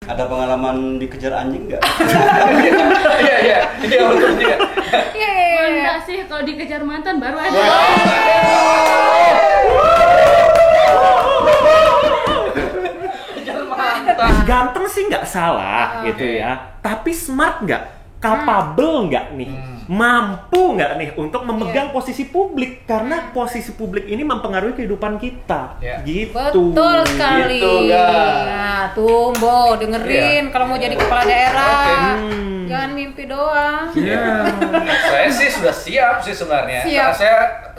Ada pengalaman dikejar anjing nggak? Iya, betul juga. Oh, enggak sih, kalau dikejar mantan baru ada. Kejar mantan. Ganteng sih nggak salah gitu ya, tapi smart nggak? Capable nggak nih? Mampu nggak nih untuk memegang posisi publik? Karena posisi publik ini mempengaruhi kehidupan kita. Gitu. Betul sekali. Gitu, guys. Nah, tuh, Bo, dengerin kalau mau jadi kepala daerah. Jangan mimpi doang. Saya sih sudah siap sih sebenarnya. Siap.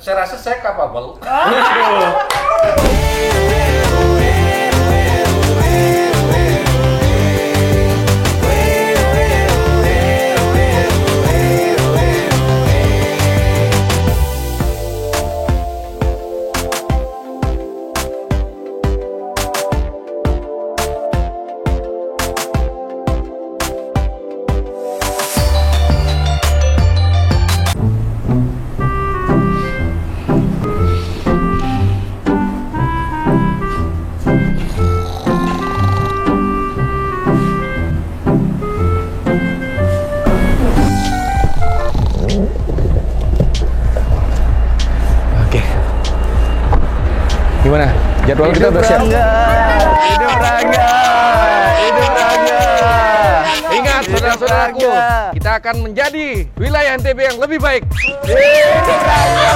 Saya rasa saya capable. Gimana? Jadwal kita udah siap? Hidup Rangga! Hidup Rangga! Ingat saudara-saudaraku, kita akan menjadi wilayah NTB yang lebih baik. Hidup Rangga!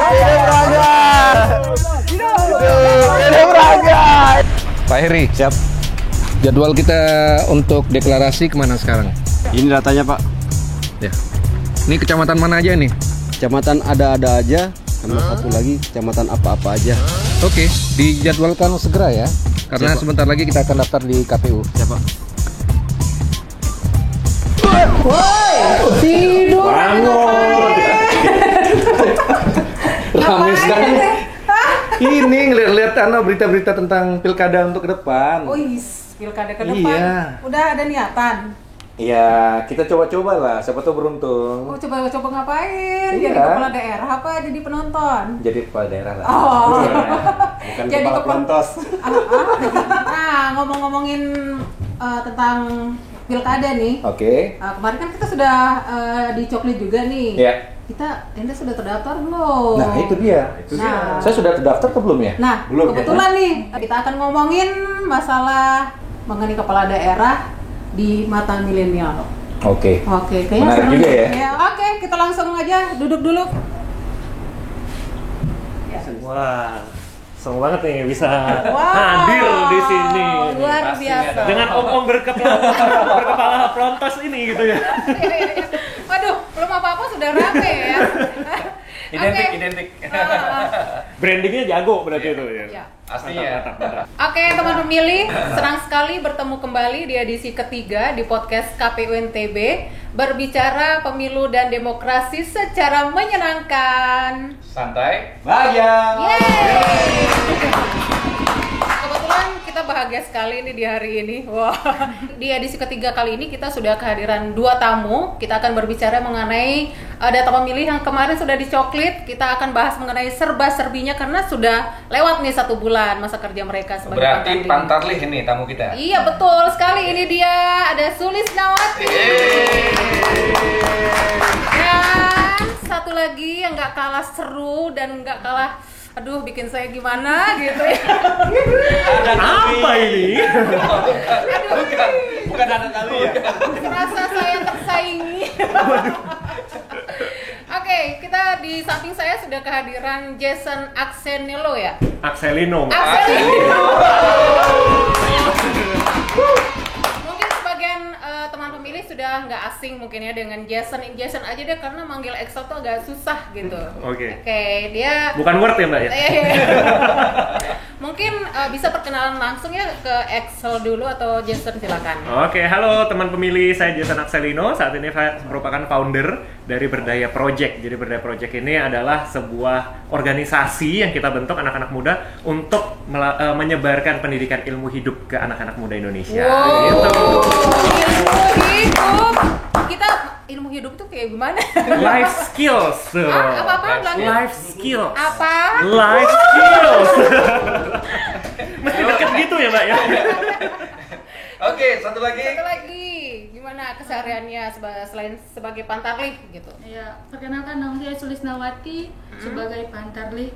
Hidup Rangga! Hidup Rangga! Pak Heri, Siap. jadwal kita untuk deklarasi kemana sekarang? Ini datanya Pak. Ya. Ini kecamatan mana aja nih? Kecamatan ada-ada aja, sama satu lagi kecamatan apa-apa aja. Oke, dijadwalkan segera ya. Karena sebentar lagi kita akan daftar di KPU. Siapa? Rame sekali. Ini ngeliat-lihat berita-berita tentang pilkada untuk ke depan. Oh, pilkada ke depan. Iya. Udah ada niatan. Iya, kita coba-coba lah, siapa tahu beruntung. Oh, coba ngapain? Iya. Jadi kepala daerah apa jadi penonton? Jadi kepala daerah lah. Oh. Bukan Jadi kepala pelontos. Nah, ngomong-ngomongin tentang pilkada nih. Oke. Kemarin kan kita sudah dicoklit juga nih. Iya. Anda sudah terdaftar belum? Nah, itu dia. Nah. Saya sudah terdaftar atau belum ya? Nah, Belum, kebetulan nih kita akan ngomongin masalah mengenai kepala daerah di mata milenial. Oke. Oke, kayaknya Menarik seru juga nih. ya. Oke, kita langsung aja duduk dulu. Wah, seneng banget nih bisa Wow, hadir di sini. luar Pastinya biasa. dong. Dengan om-om berkepala pelontos ini gitu ya. Waduh, belum apa-apa sudah rame ya. Identik. Brandingnya jago berarti itu ya. Ya. Aslinya. Mantap. Oke, teman pemilih, senang sekali bertemu kembali di edisi ketiga di podcast KPU NTB, berbicara pemilu dan demokrasi secara menyenangkan. Santai. Bahagia. Yeay! Kebetulan kita bahagia sekali nih di hari ini. Wah, di edisi ketiga kali ini kita sudah kehadiran dua tamu. Kita akan berbicara mengenai data pemilih yang kemarin sudah dicoklit. Kita akan bahas mengenai serba-serbinya karena sudah lewat nih 1 bulan masa kerja mereka sebagai Berarti pantanding. Pantarlih ini tamu kita. Iya, betul sekali. Ini dia, ada Sulisnawati. Dan satu lagi yang nggak kalah seru dan nggak kalah, aduh, bikin saya gimana gitu ya. Apa ini? Bukan ada kali ya. Merasa saya tersaingi. Oke, kita di samping saya sudah kehadiran Jason Aksenilo ya. Akselino. Akselino. Mungkin sebagian teman pemilih sudah nggak asing mungkin ya dengan Jason. Jason aja deh karena manggil Excel tuh agak susah gitu. Oke. Dia Bukan Word ya Mbak ya? mungkin bisa perkenalan langsung ya ke Excel dulu atau Jason, silakan. Oke, halo teman pemilih, saya Jason Akselino. Saat ini saya merupakan founder dari Berdaya Project. Jadi Berdaya Project ini adalah sebuah organisasi yang kita bentuk anak-anak muda untuk menyebarkan pendidikan ilmu hidup ke anak-anak muda Indonesia. Wow. Gitu. Ilmu hidup. Kita ilmu hidup tuh kayak gimana? Life skills. tuh. Apa-apa? Life skills. Apa? Life skills. Mesti deket gitu ya Mbak ya? Oke, satu lagi. Satu lagi, gimana kesehariannya selain sebagai pantarlih gitu? Ya, perkenalkan nama saya Sulisnawati sebagai pantarlih.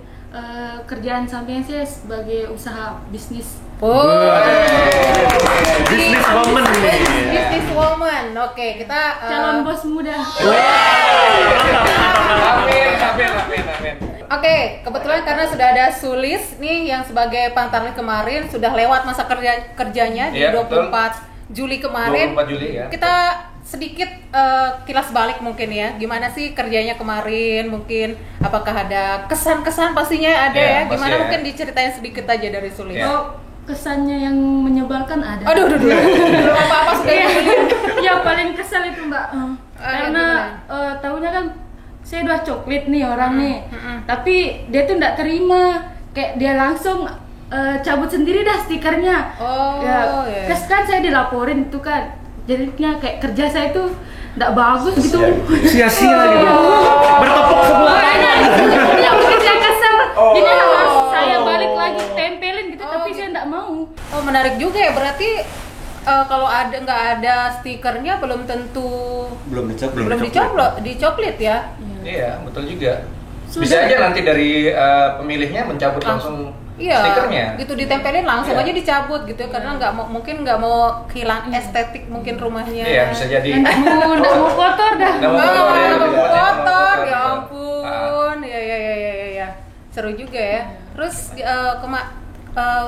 Kerjaan sampingan saya sebagai usaha bisnis. Oh, Business woman nih. Business woman. Oke, kita Calon bos muda. Amin. Oke, kebetulan karena sudah ada Sulis nih yang sebagai pantarlih kemarin sudah lewat masa kerjanya di Iya, 24 Juli kemarin. 24 Juli ya. Kita sedikit kilas balik mungkin ya. Gimana sih kerjanya kemarin? Mungkin apakah ada kesan-kesan pastinya ada Iya, ya. pasti Gimana ya. mungkin diceritain sedikit aja dari Sulis. Iya. Oh, kesannya yang menyebalkan ada. Aduh. Belum apa-apa sudah dibeliin. Ya paling kesal itu Mbak. Karena tahunya kan saya udah coklat nih orang nih. Tapi dia tuh nggak terima. Kayak dia langsung cabut sendiri dah stikernya. Oh, ya. iya. Terus kan saya dilaporin tuh kan. Jadinya kayak kerja saya tuh nggak bagus gitu. Sia-sia gitu. Bertepuk sebelah. Makanya ya mungkin saya kesal. Jadi harus saya balik lagi tempelin gitu. Tapi saya nggak mau. Oh, menarik juga ya. Berarti kalau nggak ada stikernya belum tentu Belum dicopot. dicoklit ya. Iya, betul juga. Sudah. Bisa aja nanti dari pemilihnya mencabut langsung Iya, stikernya. gitu ditempelin langsung Iya. aja dicabut gitu ya, karena mungkin nggak mau hilang estetik mungkin rumahnya. Iya, bisa jadi. Nggak mau kotor dah. Nggak mau kotor ya, Nggak mau tidak ada yang mau kotor, kotor. ya ampun. Ya. Seru juga ya. Terus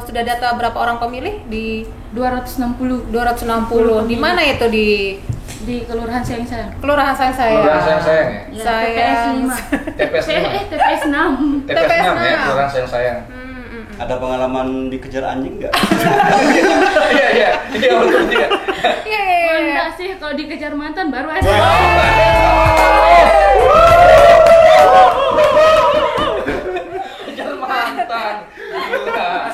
sudah data berapa orang pemilih di 260 260. Di mana itu di di kelurahan sayang. Kelurahan Sayang? Kelurahan sayang ya. Ya, Sayang. TPS 5. TPS 5. TPS 6. TPS 6 ya, 6. kelurahan sayang. Ada pengalaman dikejar anjing nggak? Iya, betul juga. Iya. Enggak sih, kalau dikejar mantan baru ada. Kejar mantan. Gila.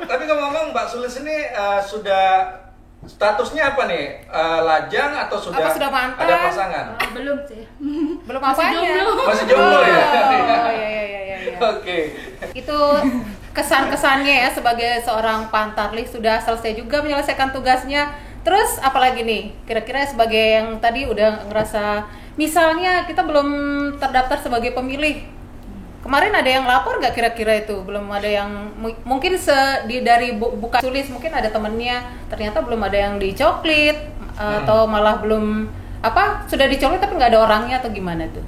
Tapi ngomong-ngomong Mbak Sulis ini sudah statusnya apa nih? Lajang atau sudah Apa sudah mantan? ada pasangan? Belum sih. Belum Masih apanya? jomblo. Masih jomblo ya? Oh, iya. Oke. Itu kesan-kesannya ya sebagai seorang pantarlih sudah selesai juga menyelesaikan tugasnya. Terus apalagi nih? Kira-kira sebagai yang tadi udah ngerasa misalnya kita belum terdaftar sebagai pemilih. Kemarin ada yang lapor nggak kira-kira itu? Belum ada yang mungkin dari bukan Sulis mungkin ada temennya ternyata belum ada yang dicoklit atau malah belum sudah dicoklit tapi nggak ada orangnya atau gimana tuh?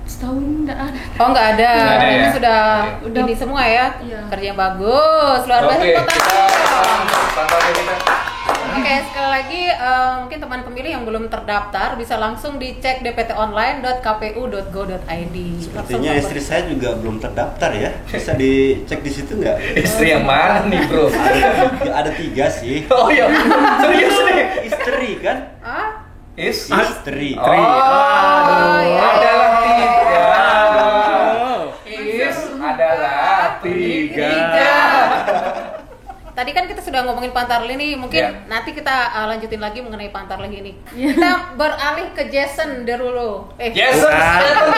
Setahun enggak ada. Oh nggak ada, Nggak ada ini ya? sudah Oke. ini semua ya, Iya. kerja yang bagus, luar biasa. Oke, Tepuk tangan. pantannya kita. Oke, sekali lagi mungkin teman pemilih yang belum terdaftar bisa langsung dicek dptonline.kpu.go.id. Sepertinya istri saya juga belum terdaftar ya. Bisa dicek di situ nggak? Istri yang mana nih, Bro? Ada 3 sih. Oh iya, serius nih. Istri kan? Ah? Istri. Oh, iya. adalah 3. Aduh. Is adalah 3. Tadi kan kita sudah ngomongin pantarlih nih, mungkin Iya. nanti kita lanjutin lagi mengenai pantarlih ini. Kita beralih ke Jason dulu. Jason Statham.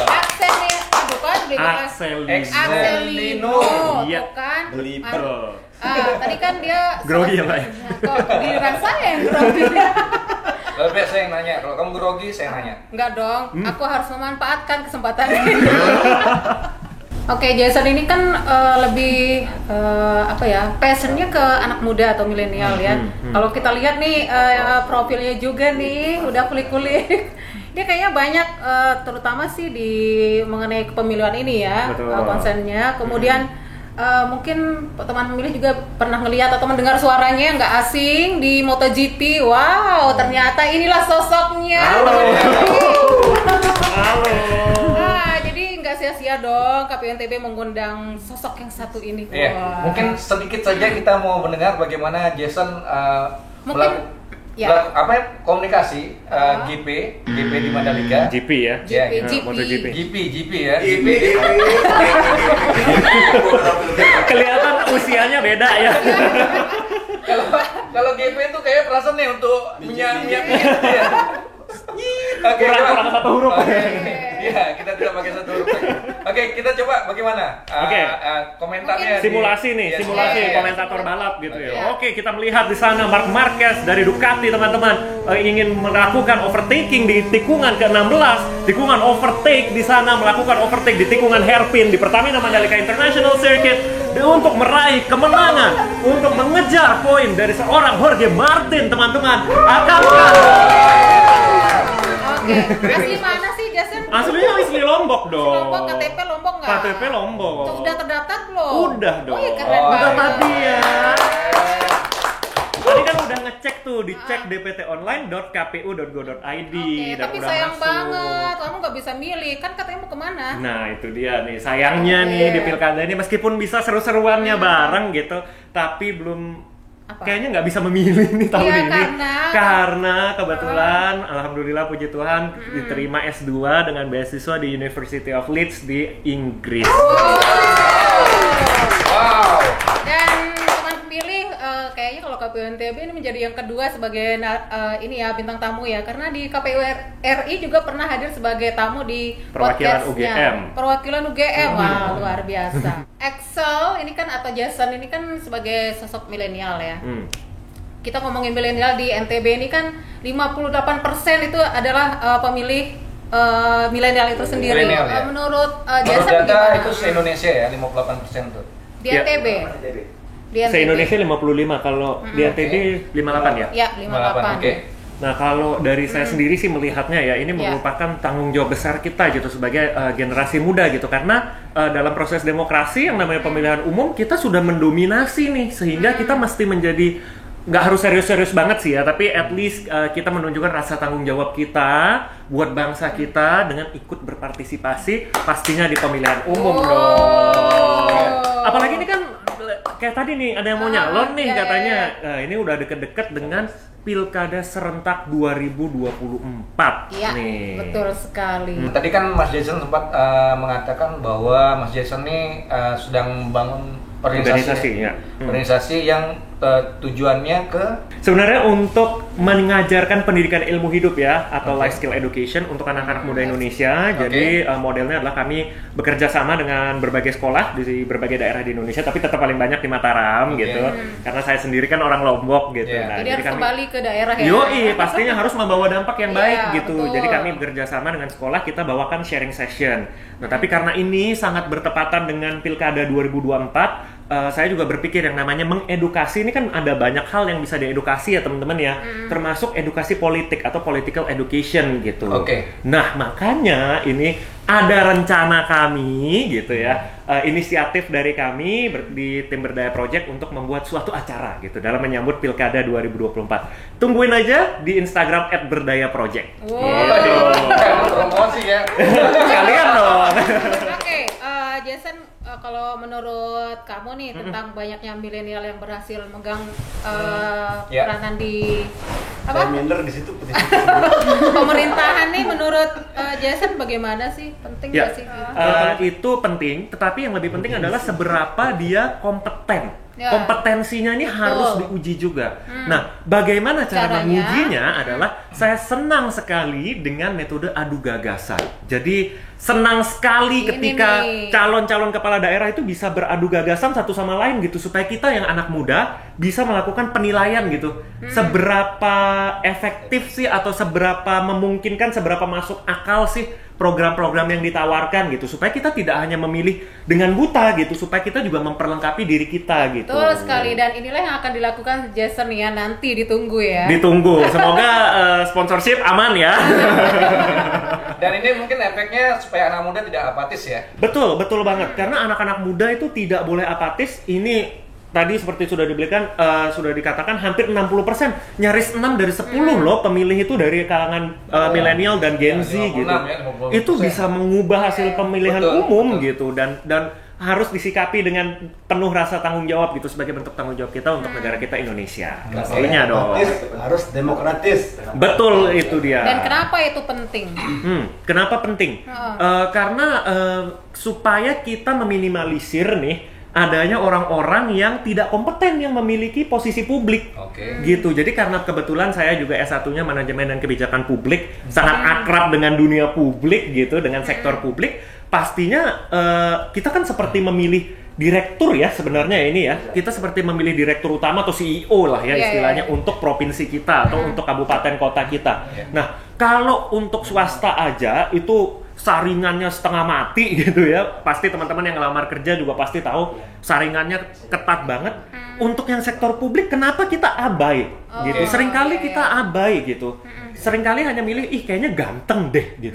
Aksennya, aduh kan, Axelino. Iya. tuh kan? Belieber. Tadi kan dia Grogi ya, Pak? Kok giliran saya yang grogi? Lebih saya yang nanya, kalau kamu grogi saya nanya. Enggak dong, aku harus memanfaatkan kesempatan ini. Oke, Jason ini kan lebih passionnya ke anak muda atau milenial ya. Kalau kita lihat nih profilnya juga nih, udah kulik-kulik. Dia kayaknya banyak, terutama sih di mengenai kepemiluan ini ya, Betul. konsennya. Kemudian mungkin teman pemilih juga pernah ngelihat atau mendengar suaranya nggak asing di MotoGP. Wow, ternyata inilah sosoknya. Halo. Jadi nggak sia-sia dong KPU-NTB mengundang sosok yang satu ini. Iya, Wah. mungkin sedikit saja kita mau mendengar bagaimana Jason Mungkin, ya. komunikasi GP di Mandalika. GP ya. Iya, GP. gitu. MotoGP. GP ya. Kelihatan usianya beda ya. Kalau GP itu kayak perasaan nih untuk minyak ya. Oke, kurang satu huruf. Iya, kita tidak pakai satu huruf lagi. Oke, kita coba bagaimana? Oke. Komentarnya. Simulasi nih, Iya, simulasi iya. komentator balap gitu ya. Oke, kita melihat di sana Marc Marquez dari Ducati teman-teman ingin melakukan overtaking di tikungan ke-16, tikungan overtake di sana melakukan overtake di tikungan hairpin di Pertamina Mandalika International Circuit untuk meraih kemenangan, untuk mengejar poin dari seorang Jorge Martin teman-teman. Akankah Oke, asli mana sih Jason? aslinya asli Lombok dong? Lombok, KTP Lombok nggak? KTP Lombok. Tuh, udah terdaftar belum? Udah dong. Oh iya keren Udah banget. tadi ya. Tadi kan udah ngecek tuh, dicek dptonline.kpu.go.id Oke, dan tapi udah sayang masuk. banget, kamu nggak bisa milih, kan katanya mau kemana? Nah itu dia nih, sayangnya nih Iya. di pilkada ini meskipun bisa seru-seruannya bareng gitu, tapi belum Apa? kayaknya nggak bisa memilih nih tahun Iya, ini karena kebetulan alhamdulillah puji Tuhan diterima S2 dengan beasiswa di University of Leeds di Inggris. Wow. Dan teman pemilih, kayaknya kalau KPU NTB ini menjadi yang kedua sebagai ini ya bintang tamu ya, karena di KPU RI juga pernah hadir sebagai tamu di Perwakilan podcastnya. UGM. Perwakilan UGM, wah luar biasa. Excel ini kan atau Jason ini kan sebagai sosok milenial ya. Kita ngomongin milenial di NTB ini kan 58% itu adalah pemilih milenial itu sendiri. Milenial, ya. Menurut Menurut Jason data gimana? itu se-Indonesia ya, 58% tuh. Di Ya. NTB. Di NTB. Se-Indonesia 55, kalau di NTB 58 ya? Ya, 58. Oke. Nah kalau dari saya sendiri sih melihatnya ya ini Ya. merupakan tanggung jawab besar kita gitu sebagai generasi muda gitu, karena dalam proses demokrasi yang namanya pemilihan umum kita sudah mendominasi nih, sehingga kita mesti menjadi nggak harus serius-serius banget sih ya, tapi at least kita menunjukkan rasa tanggung jawab kita buat bangsa kita dengan ikut berpartisipasi pastinya di pemilihan umum dong. Apalagi ini kan kayak tadi nih ada yang mau nyalon nih iya, katanya. Nah, ini udah deket-deket dengan Pilkada Serentak 2024 Iya, nih. betul sekali. Tadi kan Mas Jason sempat mengatakan bahwa Mas Jason ini sedang membangun Organisasi, ya. organisasi yang tujuannya ke Sebenarnya untuk mengajarkan pendidikan ilmu hidup ya, atau life skill education untuk anak-anak muda Indonesia. Jadi modelnya adalah kami bekerja sama dengan berbagai sekolah di berbagai daerah di Indonesia, tapi tetap paling banyak di Mataram gitu. Karena saya sendiri kan orang Lombok gitu. Iya. Nah, Jadi harus kembali ke daerah ya. Yoi, pastinya harus membawa dampak yang baik Iya, gitu. betul. Jadi kami bekerja sama dengan sekolah, kita bawakan sharing session. Nah, tapi karena ini sangat bertepatan dengan Pilkada 2024, saya juga berpikir yang namanya mengedukasi ini kan ada banyak hal yang bisa diedukasi ya teman-teman ya, termasuk edukasi politik atau political education gitu. Oke. Nah makanya ini ada rencana kami gitu ya, inisiatif dari kami di tim Berdaya Project untuk membuat suatu acara gitu dalam menyambut Pilkada 2024. Tungguin aja di Instagram @berdayaproject. promosi ya. Sekalian dong. Oke, Jason, kalau menurut kamu nih tentang banyaknya milenial yang berhasil megang Ya. peranan di Saya apa minder di situ. pemerintahan nih, menurut Jason bagaimana sih? Penting Ya, nggak sih? itu penting, tetapi yang lebih penting adalah seberapa dia kompeten. Ya. Kompetensinya ini harus diuji juga. Nah, bagaimana cara Caranya? mengujinya adalah saya senang sekali dengan metode adu gagasan. Jadi senang sekali Ini ketika nih. calon-calon kepala daerah itu bisa beradu gagasan satu sama lain gitu, supaya kita yang anak muda bisa melakukan penilaian gitu. Seberapa efektif sih atau seberapa memungkinkan, seberapa masuk akal sih program-program yang ditawarkan gitu, supaya kita tidak hanya memilih dengan buta gitu, supaya kita juga memperlengkapi diri kita gitu. Betul sekali, dan inilah yang akan dilakukan Jason ya, nanti ditunggu ya. Ditunggu, semoga sponsorship aman ya. Dan ini mungkin efeknya supaya anak muda tidak apatis ya. Betul, betul banget. Karena anak-anak muda itu tidak boleh apatis. Ini tadi seperti sudah sudah dikatakan hampir 60%, nyaris 6 dari 10 loh pemilih itu dari kalangan milenial dan Gen Z 56 gitu. ya, 50%. Itu bisa mengubah hasil pemilihan Betul, umum betul. gitu, dan harus disikapi dengan penuh rasa tanggung jawab gitu, sebagai bentuk tanggung jawab kita untuk negara kita Indonesia. Pastinya dong. Harus demokratis. Betul, itu dia. Dan kenapa itu penting? Kenapa penting? Karena supaya kita meminimalisir nih adanya orang-orang yang tidak kompeten yang memiliki posisi publik. Oke. Gitu. Jadi karena kebetulan saya juga S1-nya manajemen dan kebijakan publik, sangat akrab dengan dunia publik gitu, dengan sektor publik, pastinya kita kan seperti memilih direktur ya sebenarnya ini ya. Kita seperti memilih direktur utama atau CEO lah ya istilahnya untuk provinsi kita atau untuk kabupaten kota kita. Nah, kalau untuk swasta aja itu saringannya setengah mati gitu ya. Pasti teman-teman yang ngelamar kerja juga pasti tahu saringannya ketat banget. Untuk yang sektor publik kenapa kita abai gitu. Seringkali kita abai gitu. Seringkali hanya milih kayaknya ganteng deh gitu.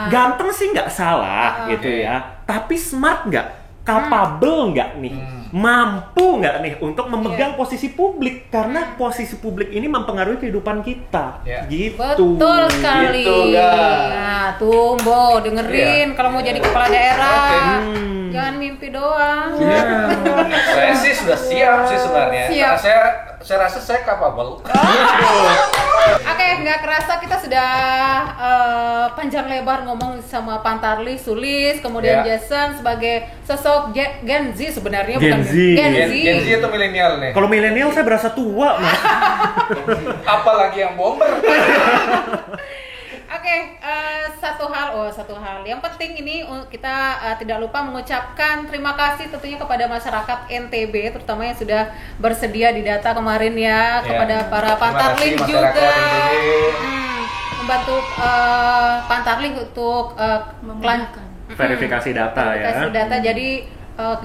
Ganteng sih nggak salah gitu ya. Tapi smart nggak? Capable nggak nih? Mampu nggak nih untuk memegang posisi publik? Karena posisi publik ini mempengaruhi kehidupan kita. Gitu. Betul sekali. Gitu, Nah, tuh Bo, dengerin kalau mau jadi kepala daerah. Jangan mimpi doang. Saya sih sudah siap sih sebenarnya. Siap. Karena saya rasa saya capable. Oke, nggak kerasa kita sudah panjang lebar ngomong sama Pantarli, Sulis, kemudian Jason sebagai sosok Gen Z sebenarnya bukan Gen Z atau milenial nih? Kalau milenial saya berasa tua, Mas. Apalagi yang bomber. Oke, satu hal yang penting ini kita tidak lupa mengucapkan terima kasih tentunya kepada masyarakat NTB terutama yang sudah bersedia didata kemarin ya, kepada para Pantarling juga membantu Pantarling untuk verifikasi data ya. Verifikasi data, jadi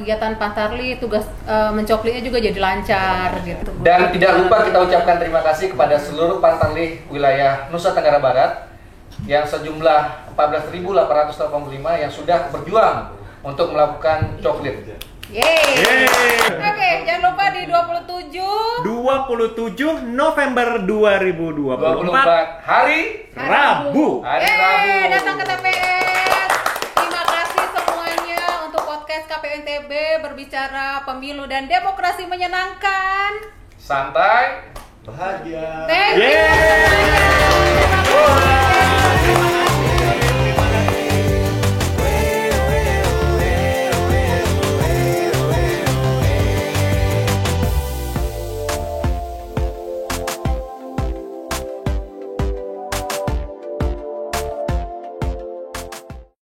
kegiatan Pantarli tugas mencoklitnya juga jadi lancar gitu. Dan tidak lupa kita ucapkan terima kasih kepada seluruh Pantarli wilayah Nusa Tenggara Barat yang sejumlah 14.885 yang sudah berjuang untuk melakukan coklit. Yeay. Oke, jangan lupa di 27 November 2024 hari Rabu. datang ke TPS. Terima kasih semuanya untuk podcast KPU NTB berbicara pemilu dan demokrasi menyenangkan. Santai. Bahagia. Thank you.